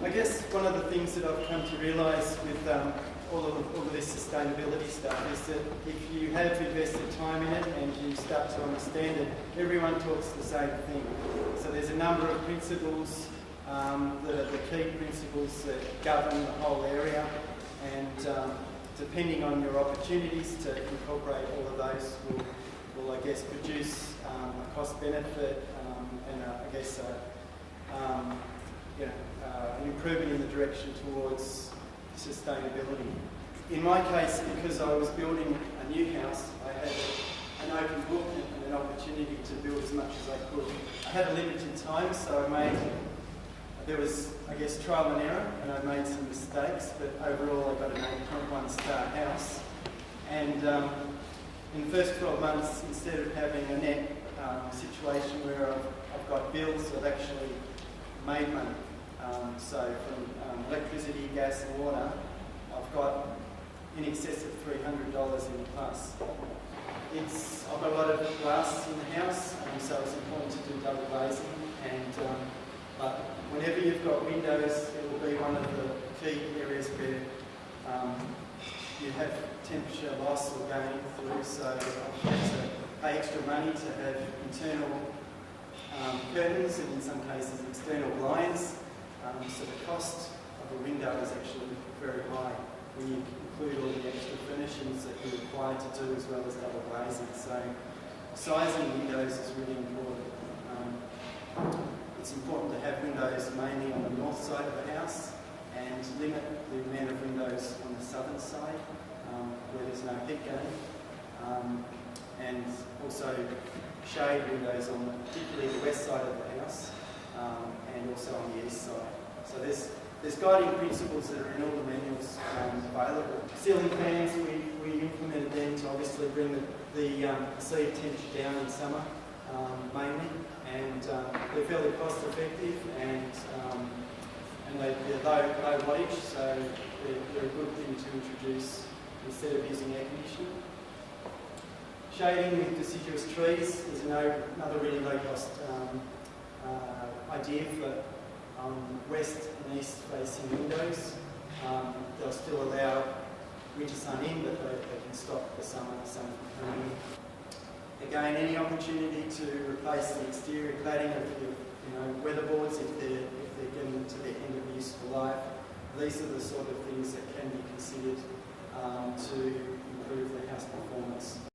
I guess one of the things that I've come to realise with all of this sustainability stuff is that if you have invested time in it and you start to understand it, everyone talks the same thing. So there's a number of principles that are the key principles that govern the whole area, and depending on your opportunities to incorporate all of those will I guess produce a cost benefit and I guess an improvement in the direction towards sustainability. In my case, because I was building a new house, I had an open book and an opportunity to build as much as I could. I had a limited time, so there was, I guess, trial and error, and I made some mistakes, but overall I got an 8.1 star house. And in the first 12 months, instead of having a net situation where I've got bills, I've actually made money. So from electricity, gas and water, I've got in excess of $300 in the plus. I've got a lot of glass in the house, so it's important to do double glazing. But whenever you've got windows, it will be one of the key areas where you have temperature loss or gain through. So I've had to pay extra money to have internal curtains and in some cases external blinds. So the cost of a window is actually very high when you include all the extra furnishings that you're required to do as well as double glazing. So sizing windows is really important. It's important to have windows mainly on the north side of the house and limit the amount of windows on the southern side where there's no heat gain. And also shade windows on particularly the west side of the house and also on the east side. So there's guiding principles that are in all the manuals available. Ceiling fans, we implemented them to obviously bring the perceived temperature down in summer mainly, and they're fairly cost effective and they're low wattage, so they're a good thing to introduce instead of using air conditioning. Shading with deciduous trees is another really low cost idea for west and east facing windows. They'll still allow winter sun in, but they can stop the summer sun from coming in. Again, any opportunity to replace the exterior cladding of your weatherboards if they're getting to their end of useful life. These are the sort of things that can be considered to improve the house performance.